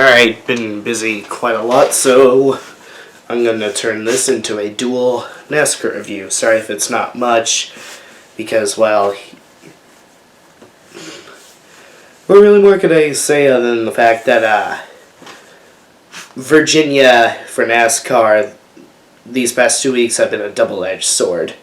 Alright, been busy quite a lot, so I'm going to turn this into a dual NASCAR review. Sorry if it's not much, because, well, what really more could I say other than the fact that Virginia for NASCAR these past 2 weeks have been a double-edged sword.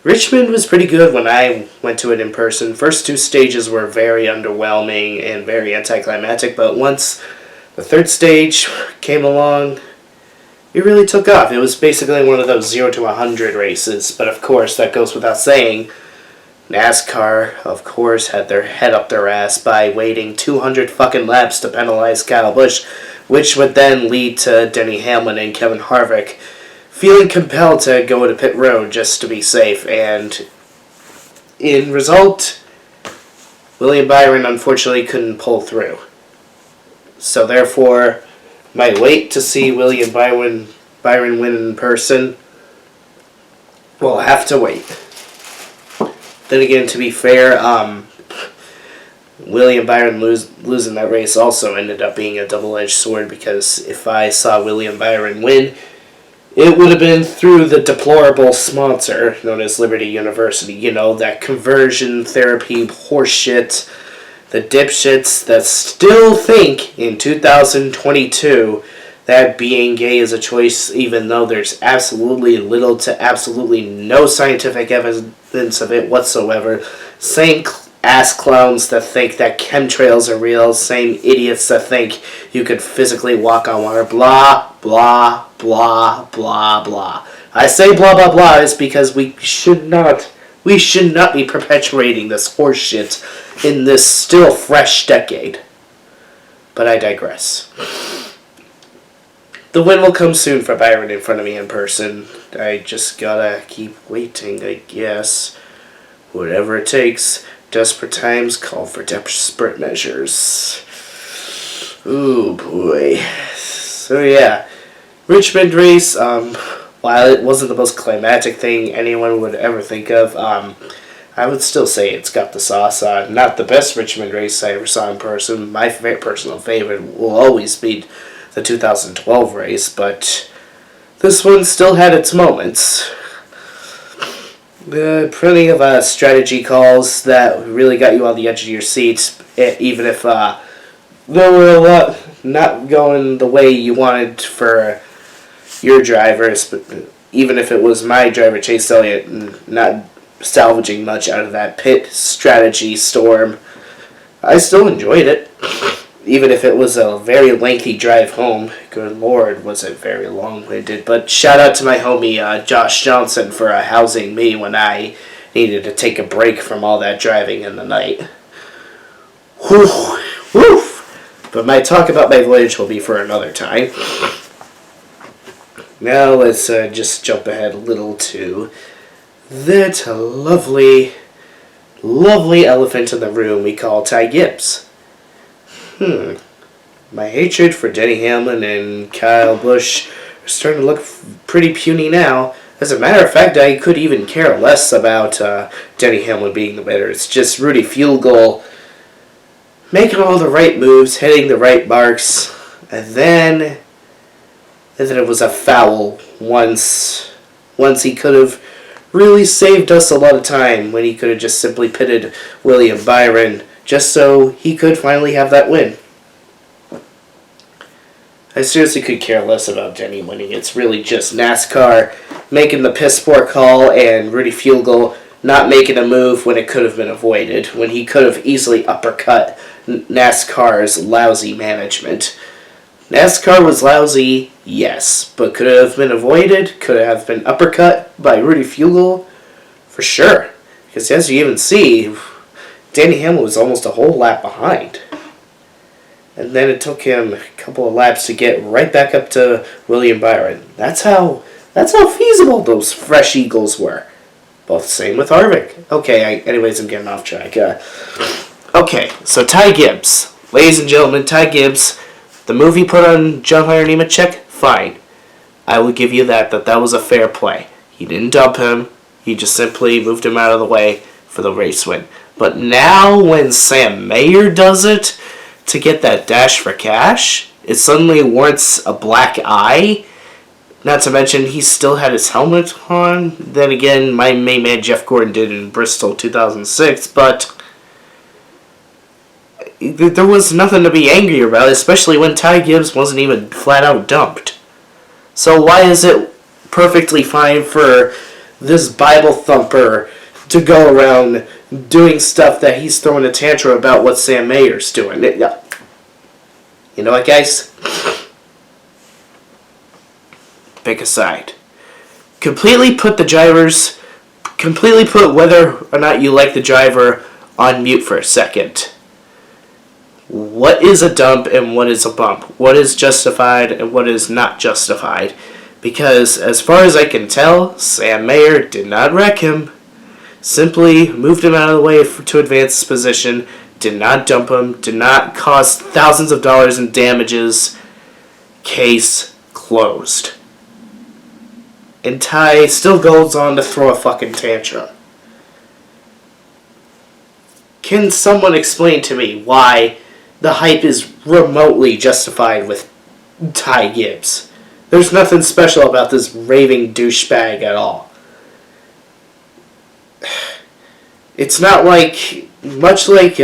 Richmond was pretty good when I went to it in person. First two stages were very underwhelming and very anticlimactic, but once the third stage came along, it really took off. It was basically one of those 0 to 100 races, but of course, that goes without saying. NASCAR, of course, had their head up their ass by waiting 200 fucking laps to penalize Kyle Busch, which would then lead to Denny Hamlin and Kevin Harvick feeling compelled to go to pit road just to be safe, and in result, William Byron unfortunately couldn't pull through. So therefore, my wait to see William Byron win in person will have to wait. Then again, to be fair, William Byron losing that race also ended up being a double-edged sword, because if I saw William Byron win, it would have been through the deplorable sponsor known as Liberty University. You know, that conversion therapy horseshit. The dipshits that still think in 2022 that being gay is a choice, even though there's absolutely little to absolutely no scientific evidence of it whatsoever. Same ass clowns that think that chemtrails are real. Same idiots that think you could physically walk on water. Blah, blah, blah, blah, blah. I say blah, blah, blah is because we should not be perpetuating this horseshit in this still fresh decade. But I digress. The win will come soon for Byron in front of me in person. I just gotta keep waiting, I guess. Whatever it takes. Desperate times call for desperate measures. Ooh, boy. So, yeah. Richmond race, while it wasn't the most climactic thing anyone would ever think of, I would still say it's got the sauce. Not the best Richmond race I ever saw in person. My personal favorite will always be the 2012 race, but this one still had its moments. Plenty of strategy calls that really got you on the edge of your seat, even if there were a lot not going the way you wanted for your drivers, but even if it was my driver, Chase Elliott, not salvaging much out of that pit strategy storm, I still enjoyed it. Even if it was a very lengthy drive home. Good lord, was it very long-winded. But shout out to my homie Josh Johnson for housing me when I needed to take a break from all that driving in the night. Whew, woof. But my talk about my voyage will be for another time. Now let's just jump ahead a little to that lovely, lovely elephant in the room we call Ty Gibbs. My hatred for Denny Hamlin and Kyle Busch are starting to look pretty puny now. As a matter of fact, I could even care less about Denny Hamlin being the winner. It's just Rudy Fuel Goal making all the right moves, hitting the right marks, and then it was a foul once he could have really saved us a lot of time, when he could have just simply pitted William Byron just so he could finally have that win. I seriously could care less about Denny winning. It's really just NASCAR making the piss poor call and Rudy Fuel Goal not making a move when it could have been avoided, when he could have easily uppercut NASCAR's lousy management. NASCAR was lousy, yes, but could it have been avoided? Could it have been uppercut by Rudy Fuel Goal? For sure. Because as you even see, Denny Hamlin was almost a whole lap behind. And then it took him a couple of laps to get right back up to William Byron. That's how feasible those fresh Eagles were. Both same with Harvick. Okay, anyways, I'm getting off track. Okay, so Ty Gibbs. Ladies and gentlemen, Ty Gibbs. The move he put on John Hunter Nemechek, fine. I will give you that was a fair play. He didn't dump him. He just simply moved him out of the way for the race win. But now when Sam Mayer does it to get that dash for cash, it suddenly warrants a black eye. Not to mention, he still had his helmet on. Then again, my main man Jeff Gordon did in Bristol 2006, but there was nothing to be angry about, especially when Ty Gibbs wasn't even flat out dumped. So why is it perfectly fine for this Bible thumper to go around doing stuff that he's throwing a tantrum about what Sam Mayer's doing? You know what, guys? Pick a side. Completely put whether or not you like the driver on mute for a second. What is a dump and what is a bump? What is justified and what is not justified? Because as far as I can tell, Sam Mayer did not wreck him. Simply moved him out of the way to advance his position. Did not dump him. Did not cause thousands of dollars in damages. Case closed. And Ty still goes on to throw a fucking tantrum. Can someone explain to me why the hype is remotely justified with Ty Gibbs? There's nothing special about this raving douchebag at all. It's not like, much like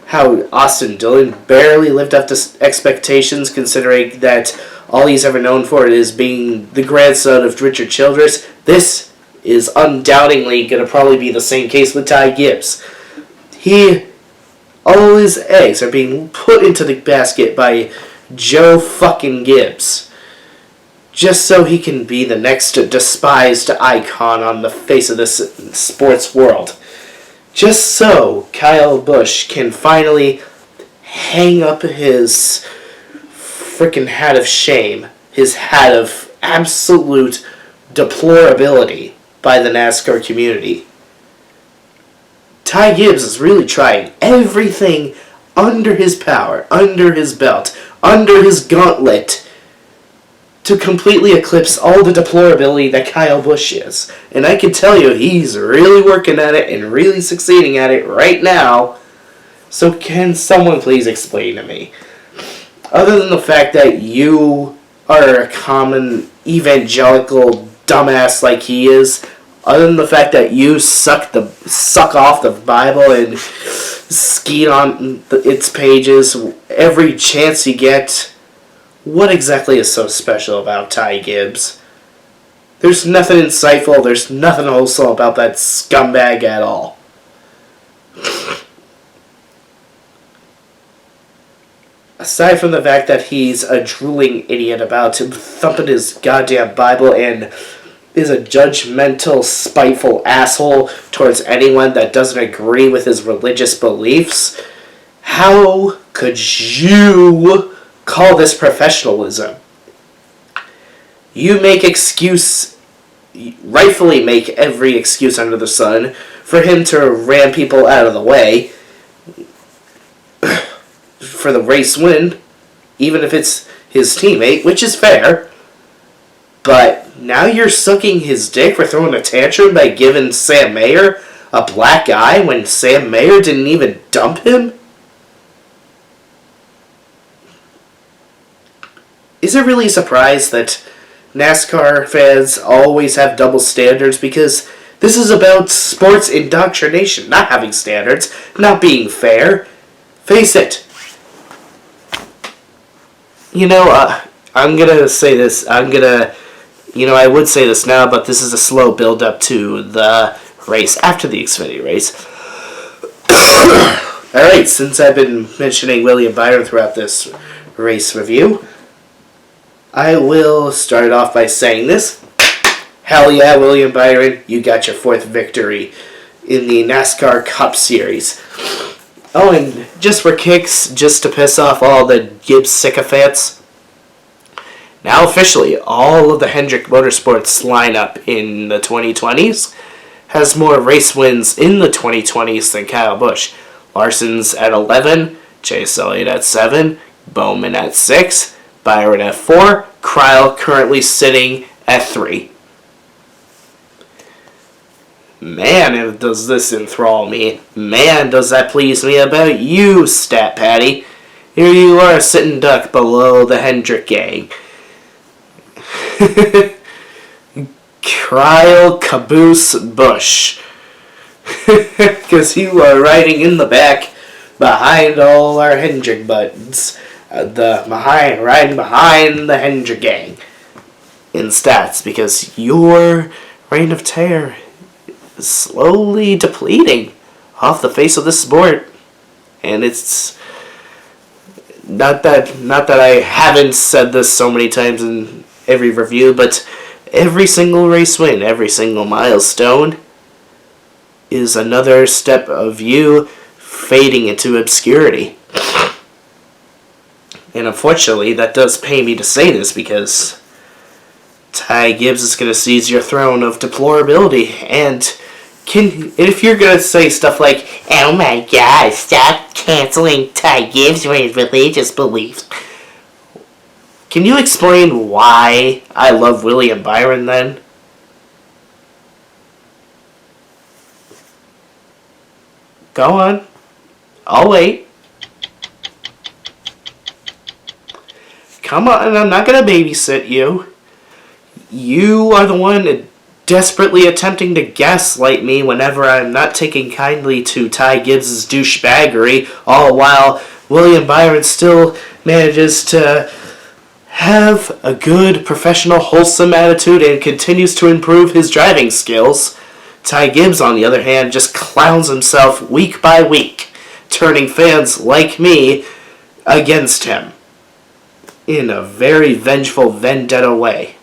how Austin Dillon barely lived up to expectations, considering that all he's ever known for is being the grandson of Richard Childress. This is undoubtedly going to probably be the same case with Ty Gibbs. All his eggs are being put into the basket by Joe fucking Gibbs, just so he can be the next despised icon on the face of this sports world. Just so Kyle Busch can finally hang up his freaking hat of shame, his hat of absolute deplorability by the NASCAR community. Ty Gibbs is really trying everything under his power, under his belt, under his gauntlet to completely eclipse all the deplorability that Kyle Busch is. And I can tell you, he's really working at it and really succeeding at it right now. So can someone please explain to me? Other than the fact that you are a common evangelical dumbass like he is, other than the fact that you suck off the Bible and skeet on its pages every chance you get, what exactly is so special about Ty Gibbs? There's nothing insightful, there's nothing wholesome about that scumbag at all. Aside from the fact that he's a drooling idiot about thumping his goddamn Bible and is a judgmental, spiteful asshole towards anyone that doesn't agree with his religious beliefs, how could you call this professionalism? You rightfully make every excuse under the sun for him to ram people out of the way for the race win, even if it's his teammate, which is fair. But now you're sucking his dick for throwing a tantrum by giving Sam Mayer a black eye when Sam Mayer didn't even dump him? Is it really a surprise that NASCAR fans always have double standards? Because this is about sports indoctrination, not having standards, not being fair. Face it. I'm gonna say this. I would say this now, but this is a slow build-up to the race after the Xfinity race. Alright, since I've been mentioning William Byron throughout this race review, I will start off by saying this. Hell yeah, William Byron, you got your 4th victory in the NASCAR Cup Series. Oh, and just for kicks, just to piss off all the Gibbs sycophants, now officially, all of the Hendrick Motorsports lineup in the 2020s has more race wins in the 2020s than Kyle Busch. Larson's at 11, Chase Elliott at 7, Bowman at 6, Byron at 4, Kryle currently sitting at 3. Man, does this enthrall me. Man, does that please me about you, Stat Patty. Here you are, sitting duck below the Hendrick gang. Kyle Caboose Bush. Because you are riding in the back behind all our Hendrick buttons. Riding behind the Hendrick gang. In stats, because your reign of terror is slowly depleting off the face of this sport. And it's not that I haven't said this so many times in every review, but every single race win, every single milestone is another step of you fading into obscurity. And unfortunately, that does pain me to say this, because Ty Gibbs is going to seize your throne of deplorability. And if you're going to say stuff like, "Oh my God, stop canceling Ty Gibbs for his religious beliefs," can you explain why I love William Byron then? Go on. I'll wait. Come on, I'm not going to babysit you. You are the one desperately attempting to gaslight me whenever I'm not taking kindly to Ty Gibbs' douchebaggery, all while William Byron still manages to have a good, professional, wholesome attitude and continues to improve his driving skills. Ty Gibbs, on the other hand, just clowns himself week by week, turning fans like me against him in a very vengeful, vendetta way.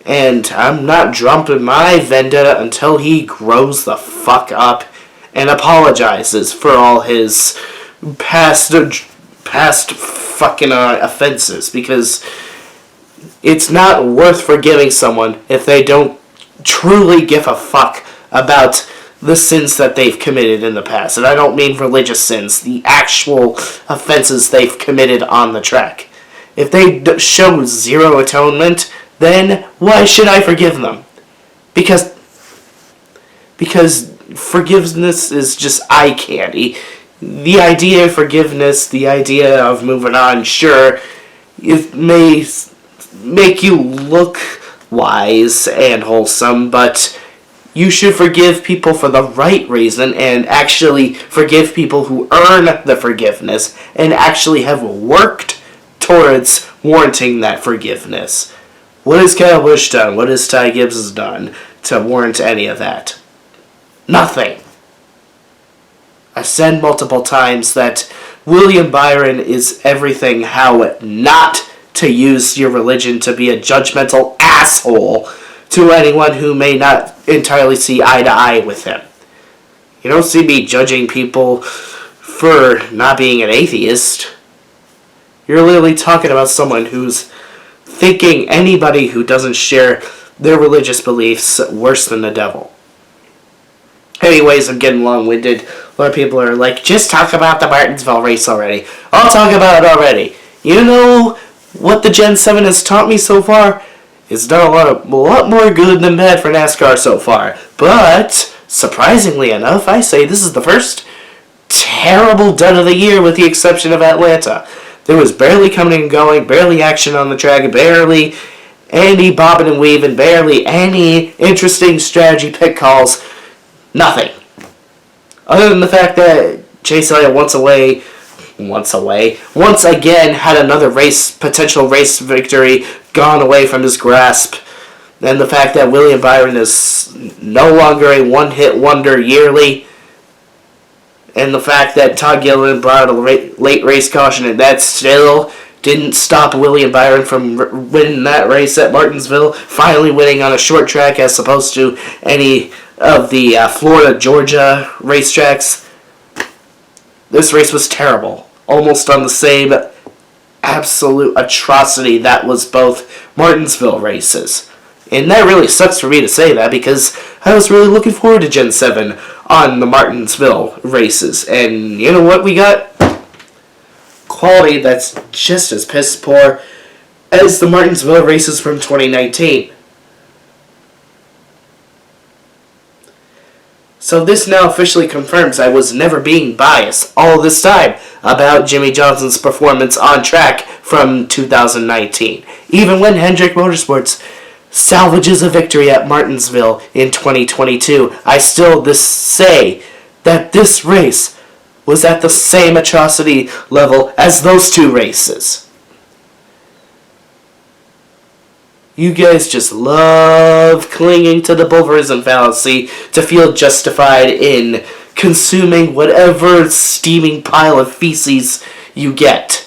And I'm not dropping my vendetta until he grows the fuck up and apologizes for all his past fucking offenses, because it's not worth forgiving someone if they don't truly give a fuck about the sins that they've committed in the past. And I don't mean religious sins, the actual offenses they've committed on the track. If they show zero atonement, then why should I forgive them? Because forgiveness is just eye candy. The idea of forgiveness, the idea of moving on, sure, it may make you look wise and wholesome, but you should forgive people for the right reason and actually forgive people who earn the forgiveness and actually have worked towards warranting that forgiveness. What has Kyle Busch done? What has Ty Gibbs done to warrant any of that? Nothing. I've said multiple times that William Byron is everything how not to use your religion to be a judgmental asshole to anyone who may not entirely see eye to eye with him. You don't see me judging people for not being an atheist. You're literally talking about someone who's thinking anybody who doesn't share their religious beliefs worse than the devil. Anyways, I'm getting long-winded. A lot of people are like, just talk about the Martinsville race already. I'll talk about it already. You know what the Gen 7 has taught me so far? It's done a lot more good than bad for NASCAR so far. But, surprisingly enough, I say this is the first terrible dud of the year with the exception of Atlanta. There was barely coming and going, barely action on the track, barely any bobbing and weaving, barely any interesting strategy pick calls. Nothing. Other than the fact that Chase Elliott once again had another potential race victory gone away from his grasp. And the fact that William Byron is no longer a one-hit wonder yearly. And the fact that Todd Gilliland brought out a late race caution, and that still didn't stop William Byron from winning that race at Martinsville, finally winning on a short track as opposed to any of the Florida, Georgia racetracks. This race was terrible. Almost on the same absolute atrocity that was both Martinsville races. And that really sucks for me to say that, because I was really looking forward to Gen 7 on the Martinsville races. And you know what we got? Quality that's just as piss poor as the Martinsville races from 2019. So this now officially confirms I was never being biased all this time about Jimmy Johnson's performance on track from 2019. Even when Hendrick Motorsports salvages a victory at Martinsville in 2022, I still say that this race was at the same atrocity level as those two races. You guys just love clinging to the Bulverism fallacy to feel justified in consuming whatever steaming pile of feces you get.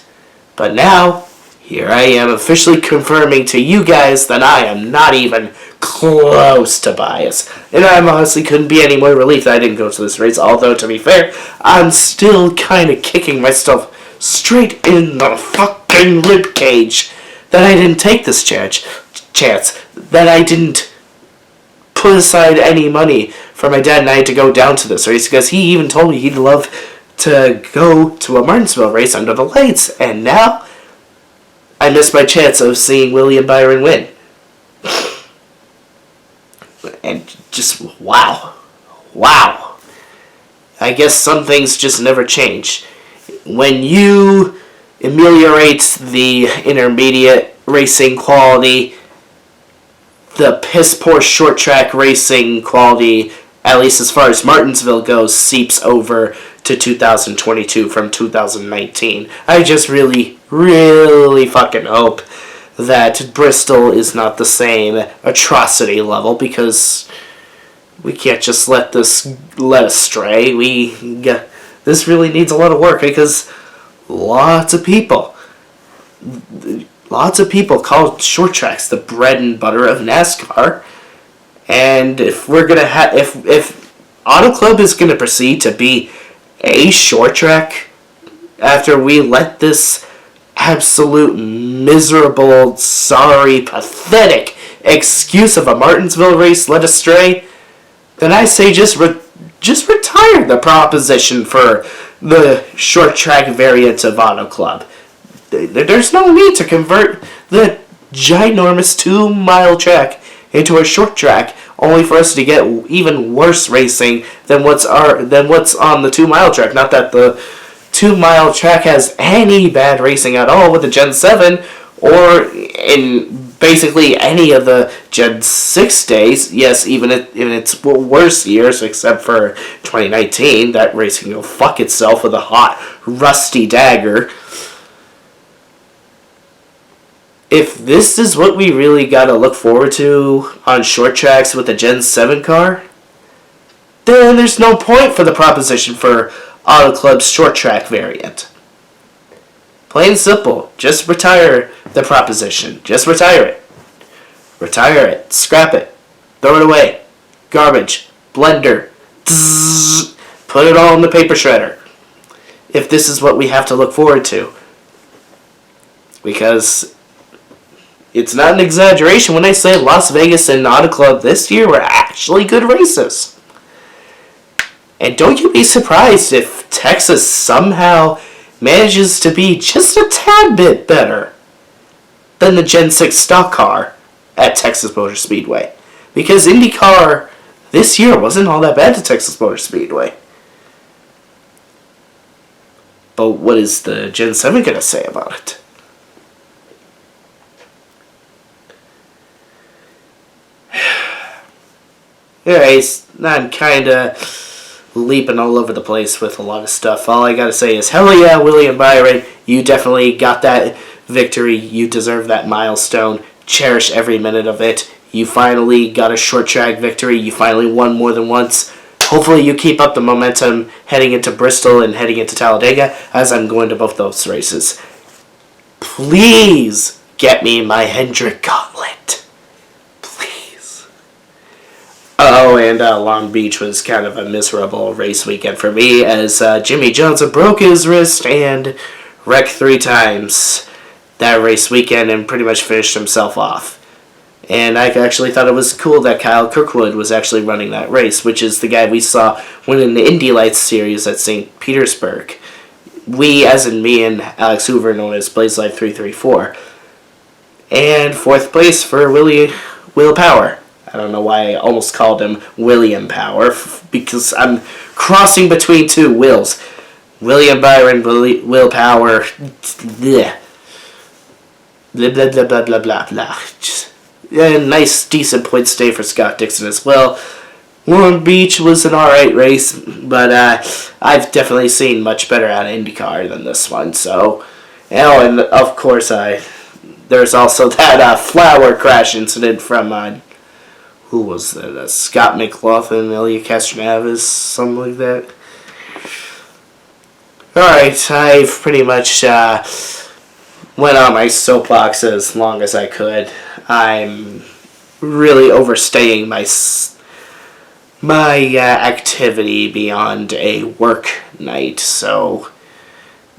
But now, here I am officially confirming to you guys that I am not even close to bias. And I honestly couldn't be any more relieved that I didn't go to this race, although to be fair, I'm still kind of kicking myself straight in the fucking ribcage that I didn't take this chance, that I didn't put aside any money for my dad and I to go down to this race, because he even told me he'd love to go to a Martinsville race under the lights, and now I missed my chance of seeing Willie and Byron win. And just, wow. I guess some things just never change. When you ameliorate the intermediate racing quality, the piss-poor short-track racing quality, at least as far as Martinsville goes, seeps over to 2022 from 2019. I just really fucking hope that Bristol is not the same atrocity level, because we can't just let this let astray. This really needs a lot of work, because lots of people call short tracks the bread and butter of NASCAR, and if we're gonna if Auto Club is gonna proceed to be a short track after we let this absolute miserable, sorry, pathetic excuse of a Martinsville race led astray, then I say just retire the proposition for the short track variant of Auto Club. There's no need to convert the ginormous 2-mile track into a short track, only for us to get even worse racing than what's on the 2-mile track. Not that the 2-mile track has any bad racing at all with the Gen 7, or in basically any of the Gen 6 days. Yes, even in its worst years, except for 2019, that racing will fuck itself with a hot, rusty dagger. If this is what we really gotta look forward to on short tracks with a Gen 7 car, then there's no point for the proposition for Auto Club's short track variant. Plain and simple. Just retire the proposition. Just retire it. Retire it. Scrap it. Throw it away. Garbage. Blender. Zzz, put it all in the paper shredder. If this is what we have to look forward to. Because it's not an exaggeration when I say Las Vegas and Auto Club this year were actually good races. And don't you be surprised if Texas somehow manages to be just a tad bit better than the Gen 6 stock car at Texas Motor Speedway. Because IndyCar this year wasn't all that bad to Texas Motor Speedway. But what is the Gen 7 going to say about it? Anyways, I'm kind of leaping all over the place with a lot of stuff. All I gotta say is, hell yeah, William Byron, you definitely got that victory. You deserve that milestone. Cherish every minute of it. You finally got a short track victory. You finally won more than once. Hopefully you keep up the momentum heading into Bristol and heading into Talladega, as I'm going to both those races. Please get me my Hendrick gauntlet. Oh, and Long Beach was kind of a miserable race weekend for me, as Jimmy Johnson broke his wrist and wrecked 3 times that race weekend and pretty much finished himself off. And I actually thought it was cool that Kyle Kirkwood was actually running that race, which is the guy we saw winning the Indy Lights series at St. Petersburg. We, as in me and Alex Hoover, known as Blaze Life 334. And 4th place for Will Power. I don't know why I almost called him William Power, because I'm crossing between two Wills. William Byron, Will Power. Bleh. Blah, blah, blah, blah, blah, blah, blah. A nice, decent point stay for Scott Dixon as well. Long Beach was an alright race, but I've definitely seen much better out of IndyCar than this one. So, and of course, there's also that flower crash incident from, who was that? Scott McLaughlin, Ilya Castroneves, something like that. Alright, I've pretty much went on my soapbox as long as I could. I'm really overstaying my activity beyond a work night, so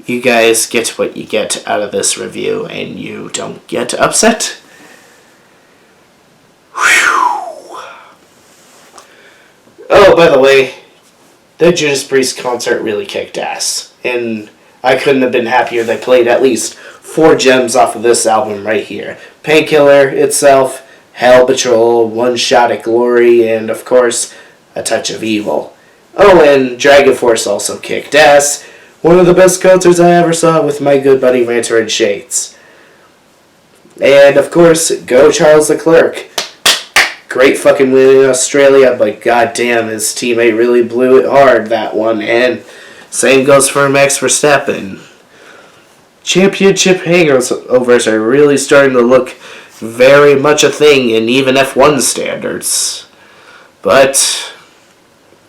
you guys get what you get out of this review and you don't get upset. Whew. Oh, by the way, the Judas Priest concert really kicked ass, and I couldn't have been happier. They played at least 4 gems off of this album right here. Painkiller itself, Hell Patrol, One Shot at Glory, and of course, A Touch of Evil. Oh, and Dragon Force also kicked ass. One of the best concerts I ever saw with my good buddy Ranter and Shades. And of course, go Charles Leclerc. Great fucking win in Australia, but goddamn, his teammate really blew it hard, that one. And same goes for Max Verstappen. Championship hangovers are really starting to look very much a thing in even F1 standards. But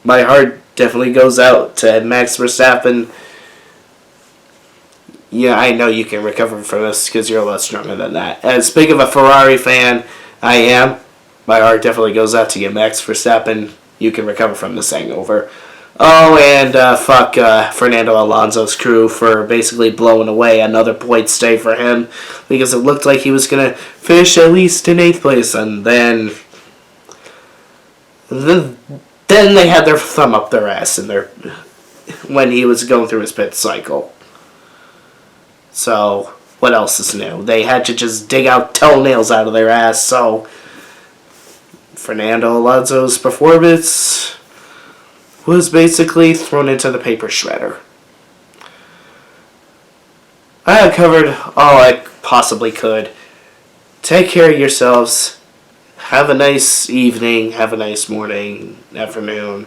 my heart definitely goes out to Max Verstappen. Yeah, I know you can recover from this because you're a lot stronger than that. As big of a Ferrari fan I am, my heart definitely goes out to you, Max Verstappen. You can recover from this hangover. Oh, and fuck Fernando Alonso's crew for basically blowing away another point stay for him, because it looked like he was going to finish at least in 8th place, and then they had their thumb up their ass when he was going through his pit cycle. So, what else is new? They had to just dig out toenails out of their ass, so Fernando Alonso's performance was basically thrown into the paper shredder. I have covered all I possibly could. Take care of yourselves. Have a nice evening. Have a nice morning, afternoon.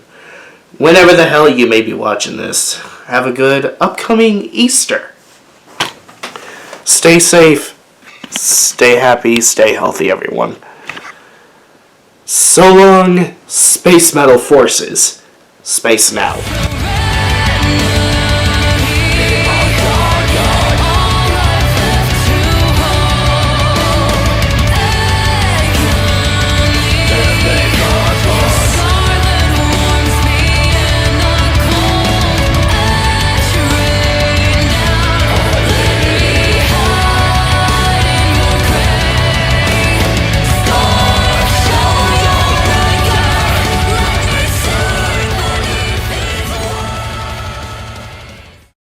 Whenever the hell you may be watching this. Have a good upcoming Easter. Stay safe. Stay happy. Stay healthy, everyone. So long, Space Metal Forces. Space now.